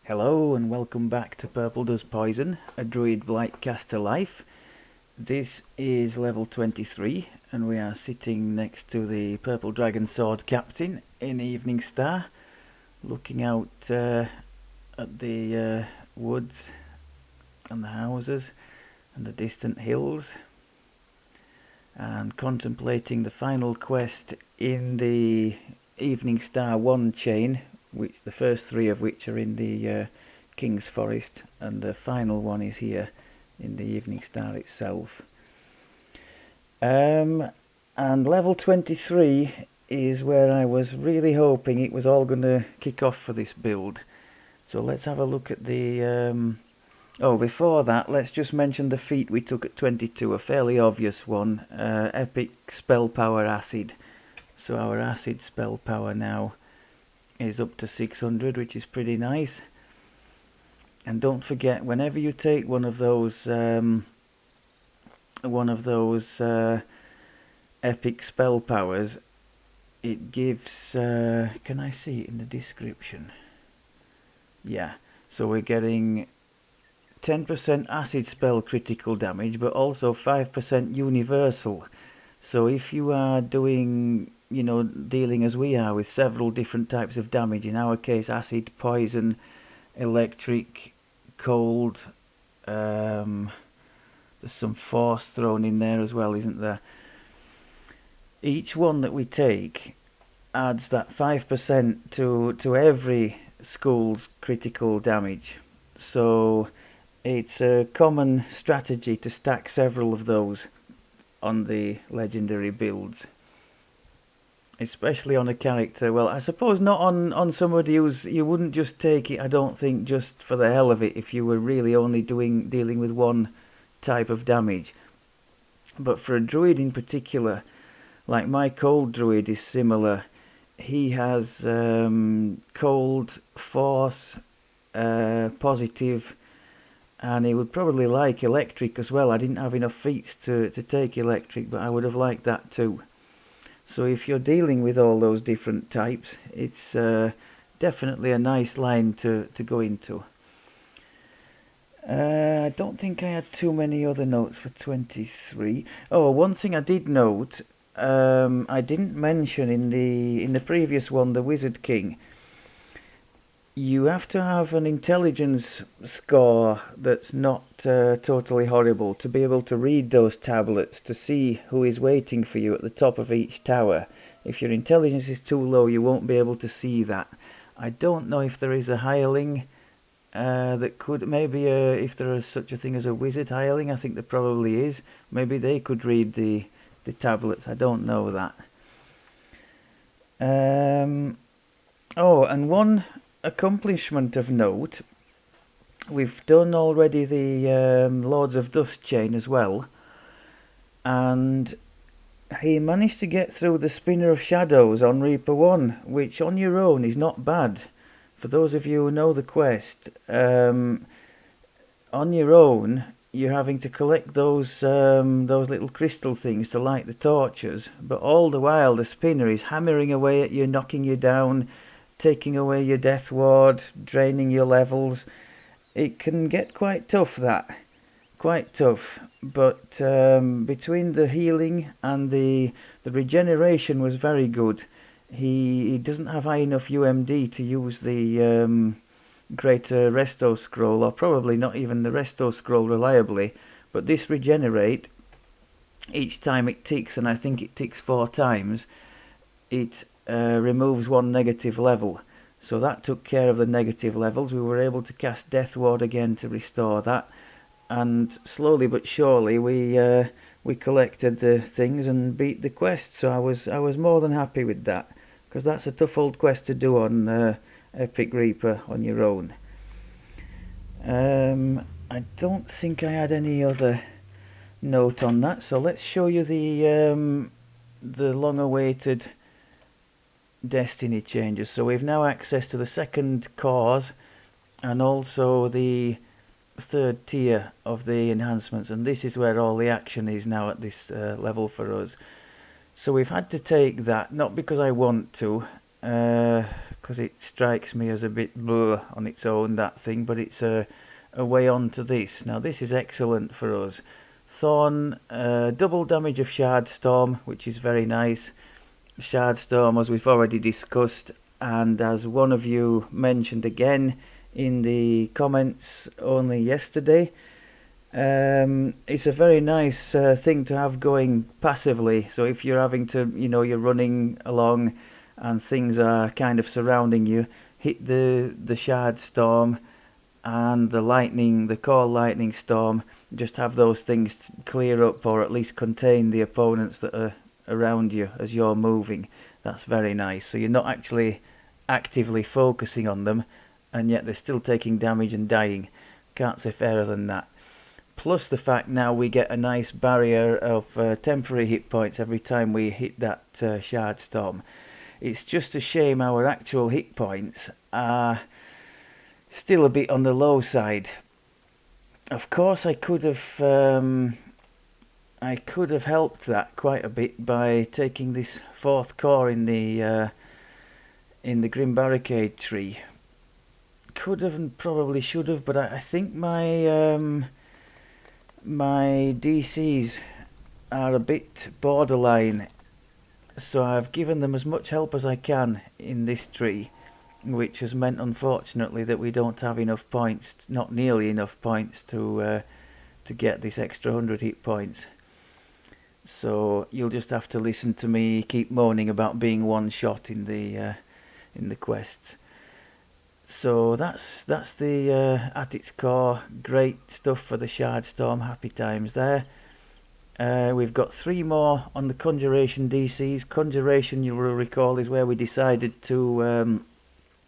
Hello and welcome back to Purple Does Poison, a Druid Blight caster life. This is level 23 and we are sitting next to the Purple Dragon Sword Captain in Eveningstar, looking out at the woods and the houses and the distant hills, and contemplating the final quest in the Eveningstar 1 chain, which the first three of which are in the King's Forest, and the final one is here in the Eveningstar itself. And level 23 is where I was really hoping it was all going to kick off for this build. So let's have a look at the... before that, let's just mention the feat we took at 22, a fairly obvious one. Epic Spell Power Acid. So our Acid Spell Power now is up to 600, which is pretty nice. And don't forget, whenever you take one of those epic spell powers, it gives can I see it in the description? Yeah, so we're getting 10% acid spell critical damage, but also 5% universal. So if you are doing, dealing as we are with several different types of damage, in our case acid, poison, electric, cold, there's some force thrown in there as well, isn't there? Each one that we take adds that 5% to every school's critical damage. So it's a common strategy to stack several of those on the legendary builds, especially on a character. Well, I suppose not on somebody who's... You wouldn't just take it, I don't think, just for the hell of it, if you were really only dealing with one type of damage. But for a druid in particular, like my cold druid is similar. He has cold, force, positive, and he would probably like electric as well. I didn't have enough feats to take electric, but I would have liked that too. So if you're dealing with all those different types, it's definitely a nice line to go into. I don't think I had too many other notes for 23. Oh, one thing I did note, I didn't mention in the previous one, the Wizard King. You have to have an intelligence score that's not totally horrible to be able to read those tablets, to see who is waiting for you at the top of each tower. If your intelligence is too low, you won't be able to see that. I don't know if there is a hireling that could... Maybe if there is such a thing as a wizard hireling, I think there probably is. Maybe they could read the tablets, I don't know that. And one accomplishment of note, we've done already the Lords of Dust chain as well, and he managed to get through the Spinner of Shadows on Reaper 1, which on your own is not bad. For those of you who know the quest, on your own you're having to collect those little crystal things to light the torches, but all the while the spinner is hammering away at you, knocking you down, taking away your death ward, draining your levels. It can get quite tough, that. Quite tough. But between the healing and the regeneration was very good. He doesn't have high enough UMD to use the greater resto scroll, or probably not even the resto scroll reliably, but this regenerate, each time it ticks, and I think it ticks 4 times, it removes 1 negative level. So that took care of the negative levels. We were able to cast Death Ward again to restore that, and slowly but surely we collected the things and beat the quest. So I was more than happy with that, because that's a tough old quest to do on Epic Reaper on your own. I don't think I had any other note on that, so let's show you the long-awaited destiny changes. So we've now access to the second cause and also the third tier of the enhancements, and this is where all the action is now at this level for us. So we've had to take that, not because I want to, because it strikes me as a bit blur on its own, that thing, but it's a way on to this. Now this is excellent for us. Thorn, double damage of Shard Storm, which is very nice. Shard Storm, as we've already discussed, and as one of you mentioned again in the comments only yesterday, it's a very nice thing to have going passively. So if you're having to, you're running along and things are kind of surrounding you, hit the Shard Storm and the Core Lightning Storm. Just have those things clear up, or at least contain the opponents that are around you as you're moving. That's very nice. So you're not actually actively focusing on them, and yet they're still taking damage and dying. Can't say fairer than that. Plus the fact now we get a nice barrier of temporary hit points every time we hit that Shard Storm. It's just a shame our actual hit points are still a bit on the low side. Of course, I could have helped that quite a bit by taking this 4th core in the Grim Barricade tree. Could have and probably should have, but I think my DCs are a bit borderline, so I've given them as much help as I can in this tree, which has meant, unfortunately, that we don't have enough points, not nearly enough points to get this extra 100 hit points. So you'll just have to listen to me keep moaning about being one shot in the quests. So that's the at its core, great stuff for the Shard Storm. Happy times there. We've got 3 more on the Conjuration DCs. Conjuration, you will recall, is where we decided to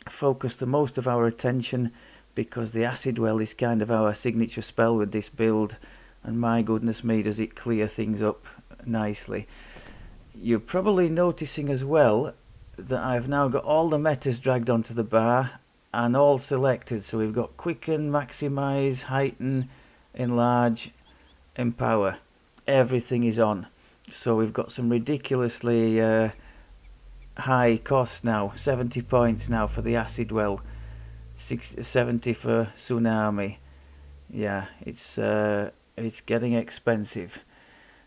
focus the most of our attention, because the Acid Well is kind of our signature spell with this build, and my goodness me, does it clear things up nicely. You're probably noticing as well that I've now got all the metas dragged onto the bar and all selected. So we've got Quicken, Maximize, Heighten, Enlarge, Empower. Everything is on. So we've got some ridiculously high cost now. 70 points now for the Acid Well, 70 for Tsunami. Yeah, it's getting expensive,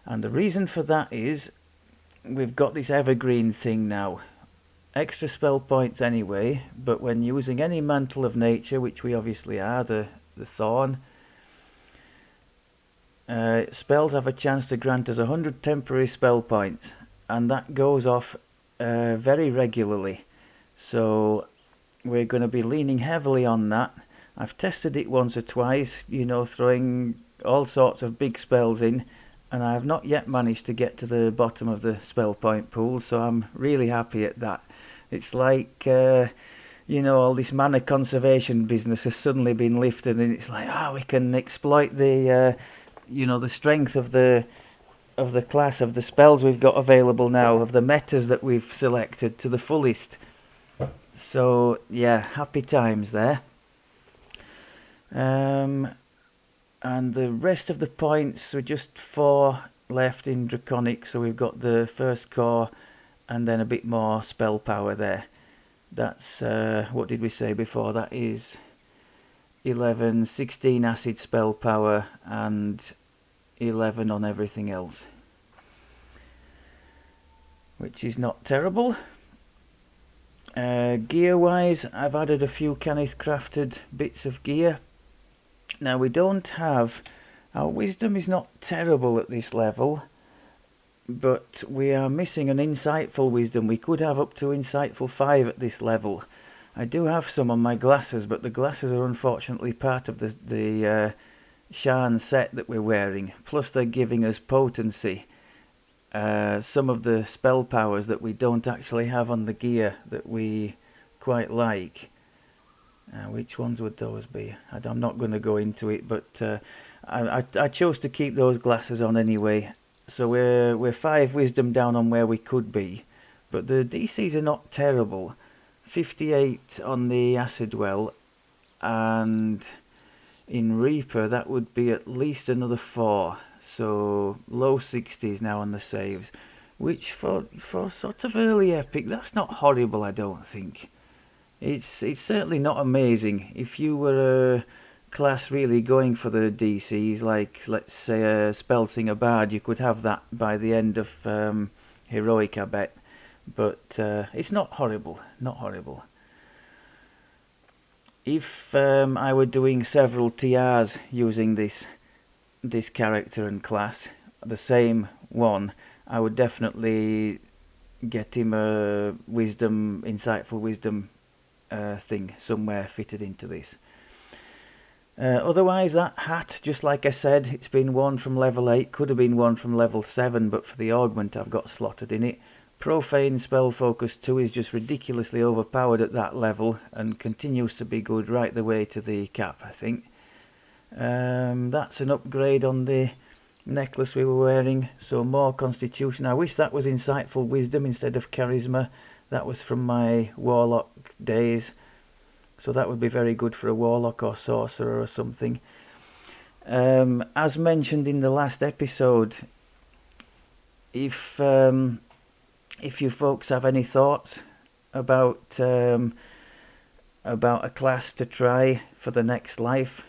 and the reason for that is we've got this evergreen thing now. Extra spell points anyway, but when using any Mantle of Nature, which we obviously are, the Thorn, spells have a chance to grant us 100 temporary spell points, and that goes off very regularly. So we're going to be leaning heavily on that. I've tested it once or twice, throwing all sorts of big spells in, and I have not yet managed to get to the bottom of the spell point pool, so I'm really happy at that. It's like, all this mana conservation business has suddenly been lifted, and it's like, we can exploit the, the strength of the class, of the spells we've got available now, of the metas that we've selected to the fullest. So, yeah, happy times there. And the rest of the points are just 4 left in Draconic, so we've got the 1st core and then a bit more spell power there. That's, what did we say before? That is 16 acid spell power and 11 on everything else, which is not terrible. Gear wise, I've added a few Kenneth crafted bits of gear. Now we don't have, our wisdom is not terrible at this level, but we are missing an insightful wisdom. We could have up to insightful 5 at this level. I do have some on my glasses, but the glasses are unfortunately part of the Shan set that we're wearing. Plus they're giving us potency. Some of the spell powers that we don't actually have on the gear that we quite like. Which ones would those be? I'm not going to go into it, but I chose to keep those glasses on anyway. So we're 5 wisdom down on where we could be, but the DCs are not terrible. 58 on the Acid Well, and in Reaper that would be at least another 4. So low 60s now on the saves. which for sort of early epic, that's not horrible, I don't think. It's certainly not amazing. If you were a class really going for the DCs, like let's say a Spellsinger Bard, you could have that by the end of Heroic, I bet. But it's not horrible, not horrible. If I were doing several TRs using this character and class, the same one, I would definitely get him a wisdom, insightful wisdom thing somewhere fitted into this. Otherwise, that hat, just like I said, it's been one from level 8, could have been one from level 7, but for the augment I've got slotted in it. Profane Spell Focus 2 is just ridiculously overpowered at that level and continues to be good right the way to the cap, I think. That's an upgrade on the necklace we were wearing, so more constitution. I wish that was insightful wisdom instead of charisma. That was from my warlock days, so that would be very good for a warlock or sorcerer or something. As mentioned in the last episode, if you folks have any thoughts about a class to try for the next life,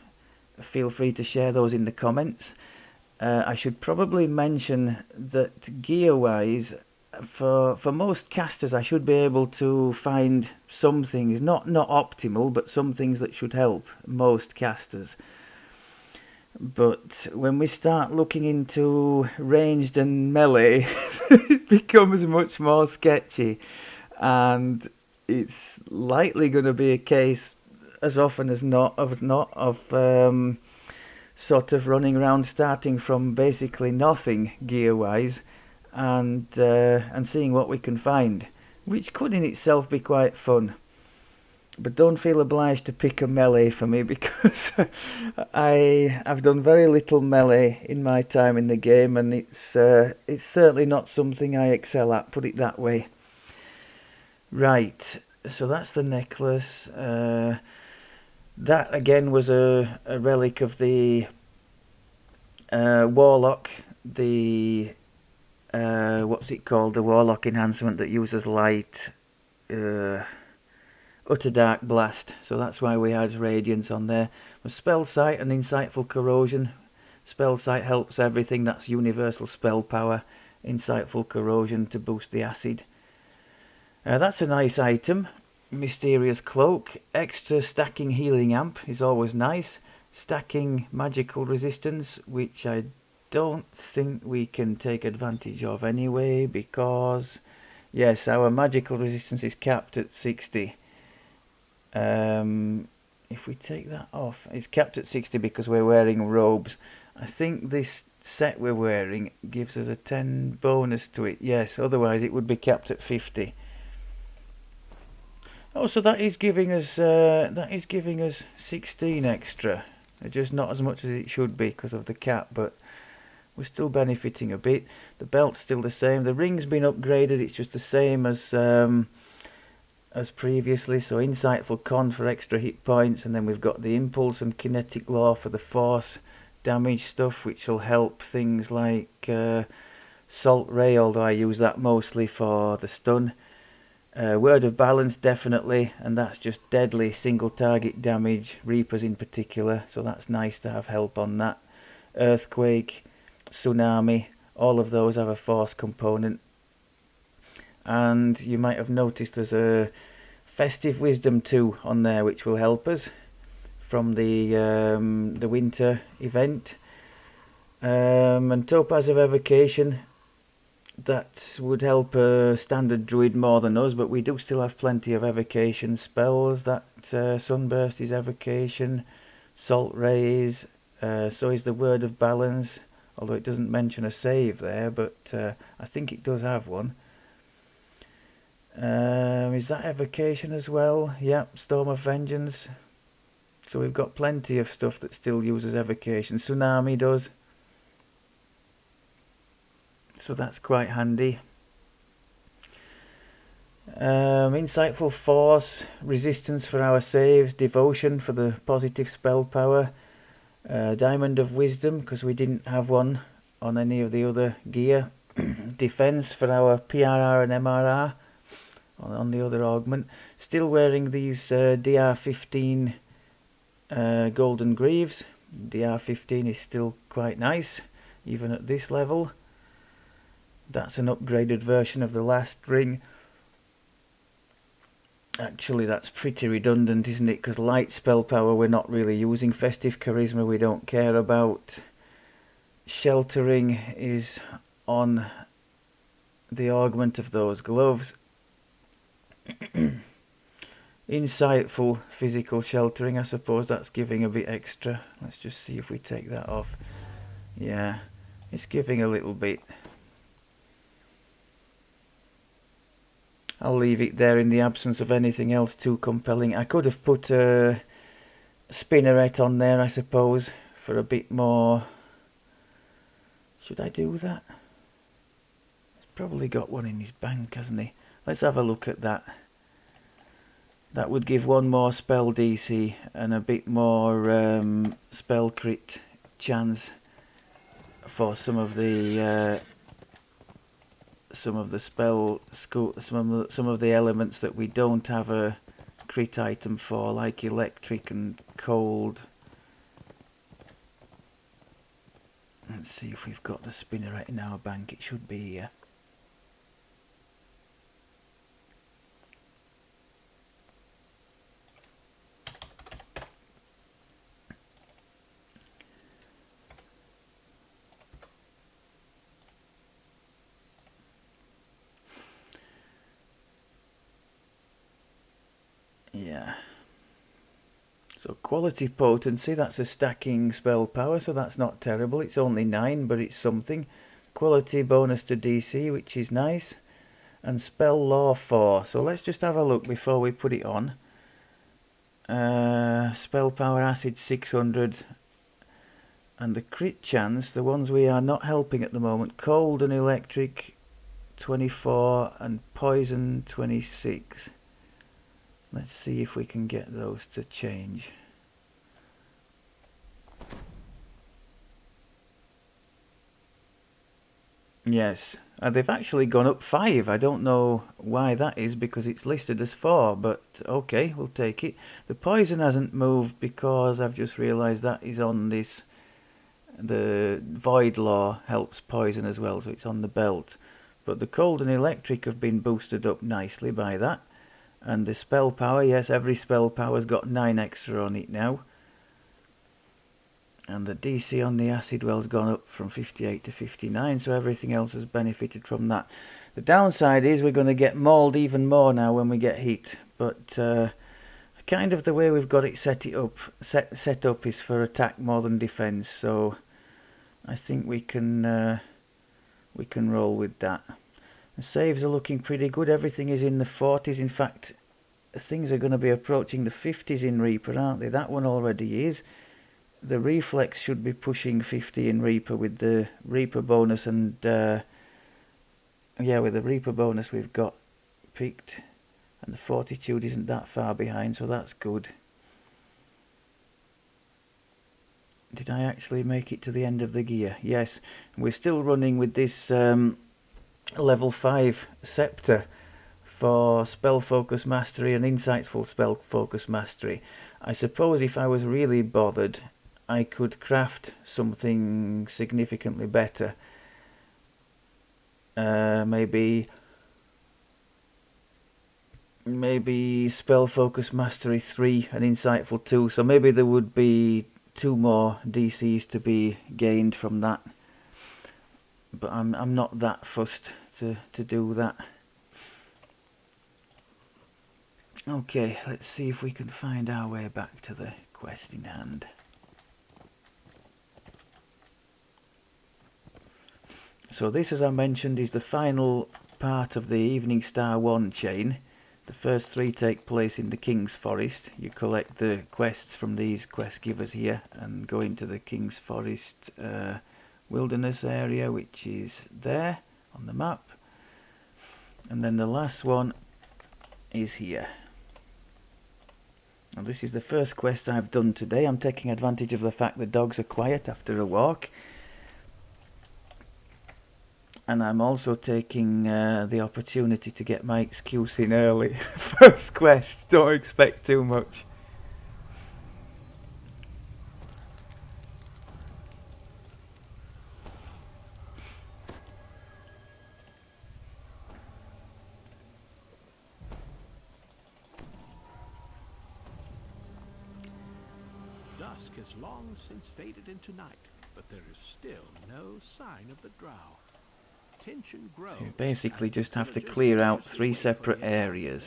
feel free to share those in the comments. I should probably mention that gear-wise, for most casters, I should be able to find some things, not optimal, but some things that should help most casters. But when we start looking into ranged and melee, it becomes much more sketchy, and it's likely going to be a case, as often as not, of sort of running around starting from basically nothing gear-wise, and seeing what we can find, which could in itself be quite fun. But don't feel obliged to pick a melee for me, because I've done very little melee in my time in the game, and it's certainly not something I excel at, put it that way. Right, so that's the necklace. That again was a relic of the warlock, the what's it called, the warlock enhancement that uses light, Utter Dark Blast, so that's why we had Radiance on there. With Spell Sight and Insightful Corrosion. Spell Sight helps everything, that's universal spell power. Insightful Corrosion to boost the acid. That's a nice item. Mysterious Cloak. Extra stacking healing amp is always nice. Stacking magical resistance, which I don't think we can take advantage of anyway, because yes, our magical resistance is capped at 60. If we take that off, it's capped at 60 because we're wearing robes. I think this set we're wearing gives us a 10 bonus to it. Yes, otherwise it would be capped at 50. Oh, so that is giving us 16 extra. Just not as much as it should be because of the cap, but we're still benefiting a bit. The belt's still the same. The ring's been upgraded. It's just the same as previously. So Insightful Con for extra hit points, and then we've got the Impulse and Kinetic Law for the force damage stuff, which will help things like Salt Ray, although I use that mostly for the stun. Word of Balance definitely, and that's just deadly single target damage, Reapers in particular, so that's nice to have help on that. Earthquake, Tsunami, all of those have a force component. And you might have noticed there's a Festive Wisdom 2 on there, which will help us from the winter event. And Topaz of Evocation, that would help a standard druid more than us, but we do still have plenty of evocation spells. That Sunburst is evocation, Salt Rays, so is the Word of Balance, although it doesn't mention a save there, but I think it does have one. Is that evocation as well? Yep, Storm of Vengeance. So we've got plenty of stuff that still uses evocation. Tsunami does. So that's quite handy. Insightful Force, resistance for our saves, Devotion for the positive spell power, Diamond of Wisdom because we didn't have one on any of the other gear, defense for our PRR and MRR on the other augment. Still wearing these DR15 golden greaves. DR15 is still quite nice, even at this level. That's an upgraded version of the last ring. Actually, that's pretty redundant, isn't it? Because light spell power we're not really using. Festive charisma we don't care about. Sheltering is on the augment of those gloves. Insightful physical sheltering, I suppose that's giving a bit extra. Let's just see if we take that off. Yeah, it's giving a little bit. I'll leave it there in the absence of anything else too compelling. I could have put a spinneret on there, I suppose, for a bit more. Should I do that? He's probably got one in his bank, hasn't he? Let's have a look at that. That would give one more spell DC and a bit more spell crit chance for some of the some of the elements that we don't have a crit item for, like electric and cold. Let's see if we've got the spinneret in our bank. It should be here. Yeah. So quality potency, that's a stacking spell power, so that's not terrible. It's only 9, but it's something. Quality bonus to DC, which is nice. And spell law 4. So let's just have a look before we put it on. Spell power acid 600. And the crit chance, the ones we are not helping at the moment, cold and electric 24 and poison 26. Let's see if we can get those to change. Yes, they've actually gone up 5. I don't know why that is, because it's listed as 4, but okay, we'll take it. The poison hasn't moved because I've just realised that is on this. The void law helps poison as well, so it's on the belt. But the cold and electric have been boosted up nicely by that. And the spell power, yes, every spell power's got 9 extra on it now. And the DC on the acid well's gone up from 58 to 59, so everything else has benefited from that. The downside is we're going to get mauled even more now when we get hit. But kind of the way we've got it set up is for attack more than defense, so I think we can roll with that. The saves are looking pretty good. Everything is in the 40s. In fact, things are going to be approaching the 50s in Reaper, aren't they? That one already is. The reflex should be pushing 50 in Reaper with the Reaper bonus, and yeah, with the Reaper bonus we've got picked, and the fortitude isn't that far behind, so that's good. Did I actually make it to the end of the gear? Yes. We're still running with this level 5 scepter for spell focus mastery and insightful spell focus mastery. I suppose if I was really bothered, I could craft something significantly better. Maybe spell focus mastery 3 and insightful 2. So maybe there would be 2 more DCs to be gained from that. But I'm not that fussed to do that. Okay, let's see if we can find our way back to the quest in hand. So this, as I mentioned, is the final part of the Eveningstar 1 chain. The first 3 take place in the King's Forest. You collect the quests from these quest givers here and go into the King's Forest wilderness area, which is there on the map. And then the last one is here. Now this is the first quest I've done today. I'm taking advantage of the fact the dogs are quiet after a walk. And I'm also taking the opportunity to get my excuse in early. First quest, don't expect too much. Dusk has long since faded into night, but there is still no sign of the drow. Tension grows. You basically just have to clear out 3 separate areas,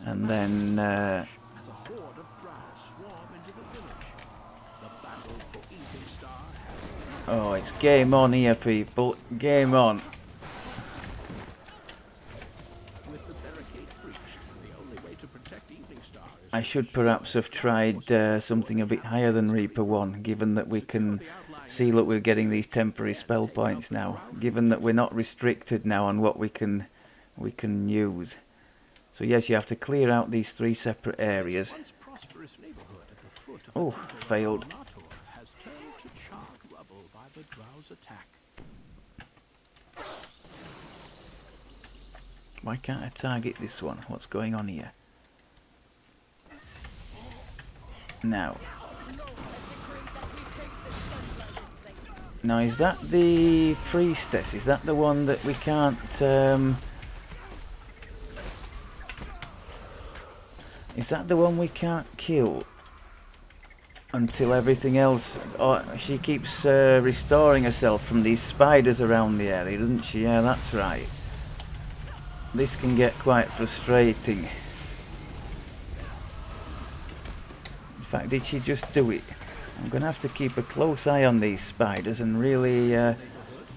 and then as a horde of drow swarm into the village. The battle for Eveningstar has oh, it's game on here, people. Game on. with the barricade breached. The only way to protect Eveningstar is I should perhaps have tried something a bit higher than Reaper 1, given that we can see, look, we're getting these temporary spell points now, given that we're not restricted now on what we can use. So yes, you have to clear out these 3 separate areas. once prosperous neighborhood at the foot of Oh, the temple of failed. Alnator has turned to charred rubble by the drow's attack. Why can't I target this one? What's going on here? Now, is that the priestess? Is that the one that we can't is that the one we can't kill until everything else? Or she keeps restoring herself from these spiders around the area, doesn't she? Yeah, that's right. This can get quite frustrating. In fact, did she just do it? I'm going to have to keep a close eye on these spiders and really...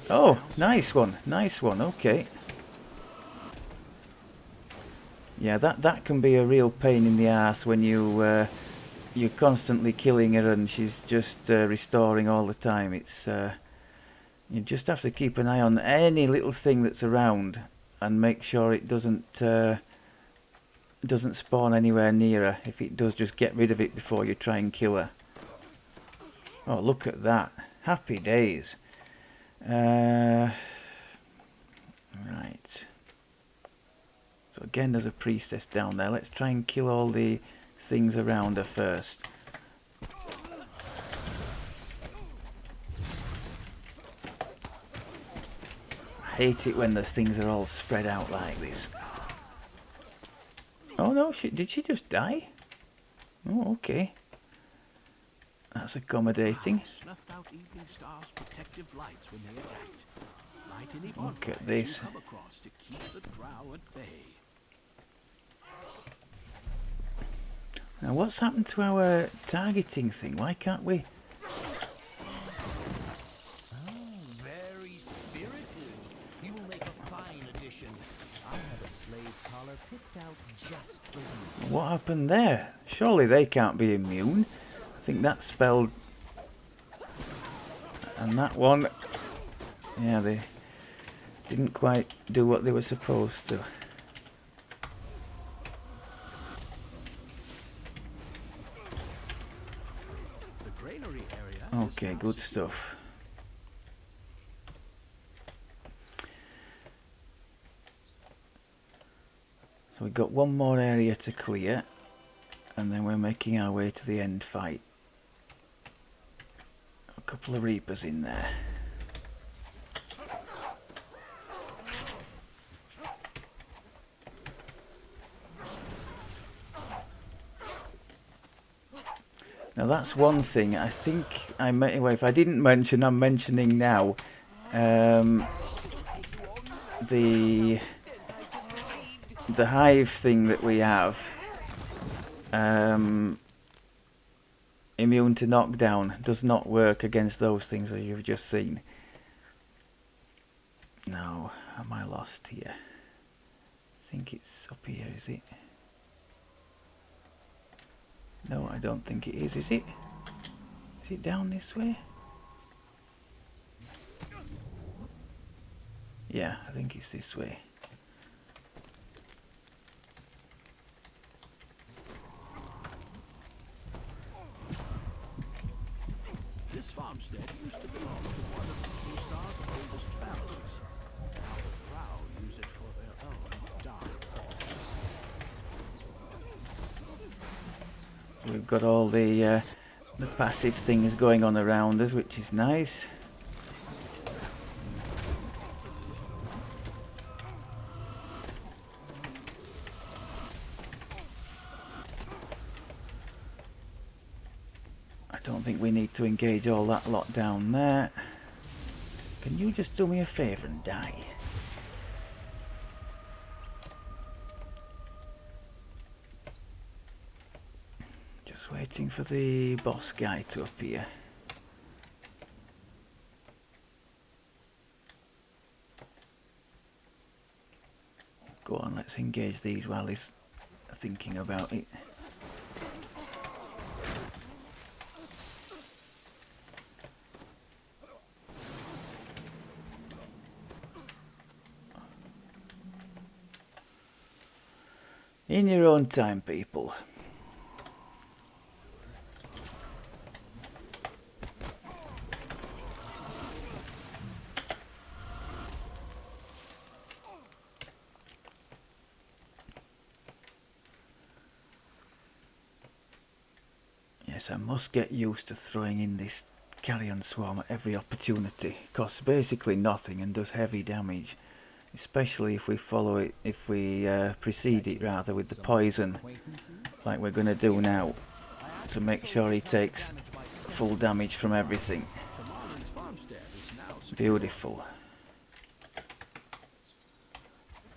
oh, nice one, okay. Yeah, that can be a real pain in the ass when you're constantly killing her and she's just restoring all the time. It's you just have to keep an eye on any little thing that's around and make sure it doesn't spawn anywhere near her. If it does, just get rid of it before you try and kill her. Oh, look at that. Happy days. Right. So again, there's a priestess down there. Let's try and kill all the things around her first. I hate it when the things are all spread out like this. Oh no, did she just die? Oh, okay. That's accommodating. Snuffed out Eveningstar's protective lights when they attacked. Light any Look at bonfires this. you come across to keep the drow at bay. Now what's happened to our targeting thing? Why can't we... Very spirited. You will make a fine addition. I have a slave collar picked out just for you. What happened there? Surely they can't be immune. I think that spelled... And that one... Yeah, they didn't quite do what they were supposed to. The granary area Okay, good stuff. So we've got one more area to clear, and then we're making our way to the end fight. A couple of Reapers in there. Now that's one thing I think I may, well, if I didn't mention, I'm mentioning now. The hive thing that we have, immune to knockdown, does not work against those things as you've just seen. Now, am I lost here? I think it's up here, is it? No, I don't think it is it? Is it down this way? Yeah, I think it's this way. This farmstead used to belong to one of Eveningstar's oldest families. got all the passive things going on around us, which is nice. I don't think we need to engage all that lot down there. Can you just do me a favour and die? Just waiting for the boss guy to appear. Go on, let's engage these while he's thinking about it. In your own time, people. Yes, I must get used to throwing in this carrion swarm at every opportunity. Costs basically nothing and does heavy damage. Especially if we follow it, if we precede it rather with the poison, like we're going to do now, to make sure he takes full damage from everything. Beautiful.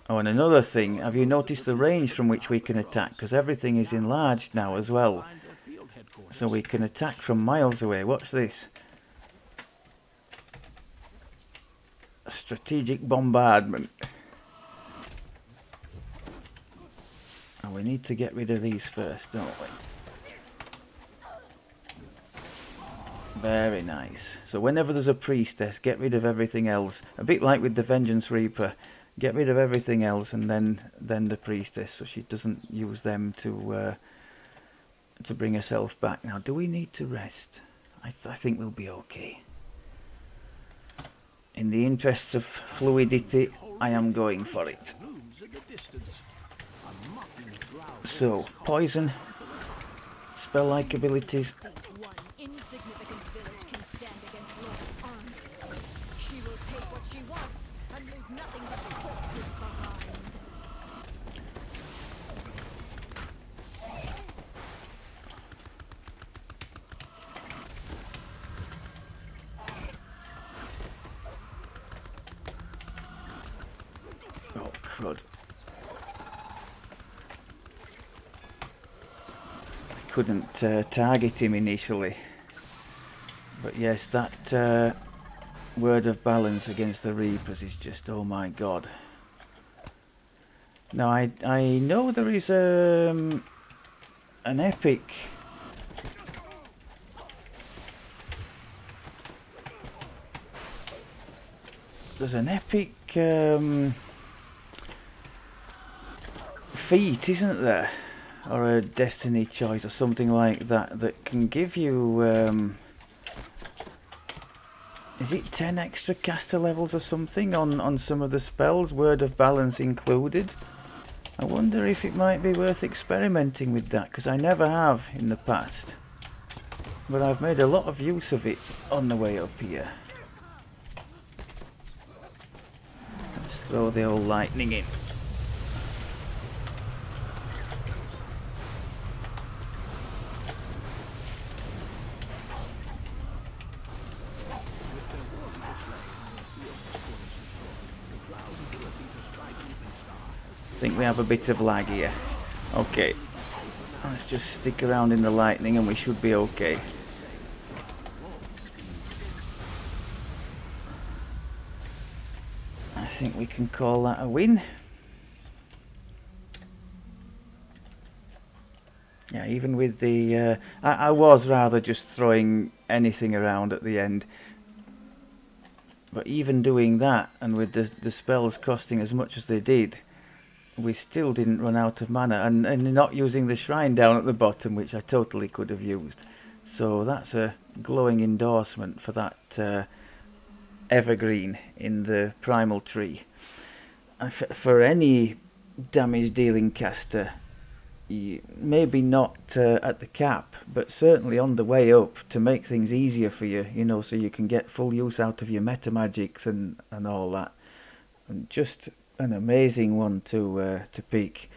Oh, and another thing, have you noticed the range from which we can attack? Because everything is enlarged now as well. So we can attack from miles away. Watch this. A strategic bombardment. And we need to get rid of these first, don't we? Very nice. So whenever there's a priestess, get rid of everything else. A bit like with the Vengeance Reaper. Get rid of everything else and then the priestess, so she doesn't use them to bring herself back. Now, do we need to rest? I think we'll be okay. In the interests of fluidity, I am going for it. So, poison, spell-like abilities. One insignificant village can stand against Lord's armies. She will take what she wants and leave nothing but the corpses behind. Oh, crud. I couldn't target him initially. But yes, that word of balance against the Reapers is just, oh my god. Now, I know there is an epic... There's an epic feat, isn't there? Or a destiny choice or something like that that can give you... is it 10 extra caster levels or something on some of the spells, word of balance included? I wonder if it might be worth experimenting with that, because I never have in the past. But I've made a lot of use of it on the way up here. Let's throw the old lightning in. I think we have a bit of lag here. Okay. Let's just stick around in the lightning and we should be okay. I think we can call that a win. Yeah, even with the... I was rather just throwing anything around at the end. But even doing that, and with the spells costing as much as they did, we still didn't run out of mana, and not using the shrine down at the bottom, which I totally could have used. So that's a glowing endorsement for that evergreen in the primal tree. For any damage dealing caster, maybe not at the cap, but certainly on the way up to make things easier for you, you know, so you can get full use out of your meta magics and all that. And just an amazing one to peak.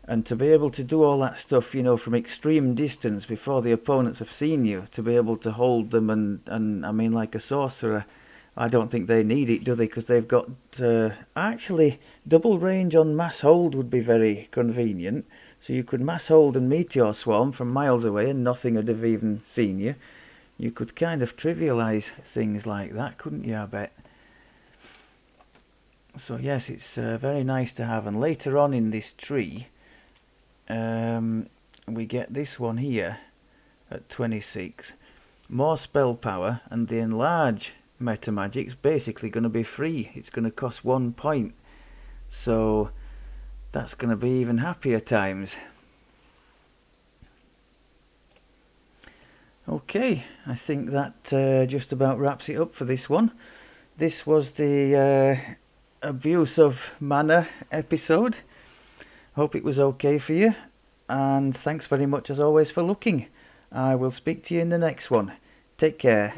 And to be able to do all that stuff, you know, from extreme distance before the opponents have seen you, to be able to hold them and I mean, like a sorcerer, I don't think they need it, do they? Because they've got, actually, double range on mass hold would be very convenient. So you could mass hold and meteor swarm from miles away and nothing would have even seen you. You could kind of trivialise things like that, couldn't you, I bet? So yes, it's very nice to have. And later on in this tree, we get this one here at 26. More spell power, and the enlarge meta magic's basically going to be free. It's going to cost 1 point. So that's going to be even happier times. Okay, I think that just about wraps it up for this one. This was the abuse of mana episode. Hope it was okay for you, and thanks very much as always for looking. I will speak to you in the next one. Take care.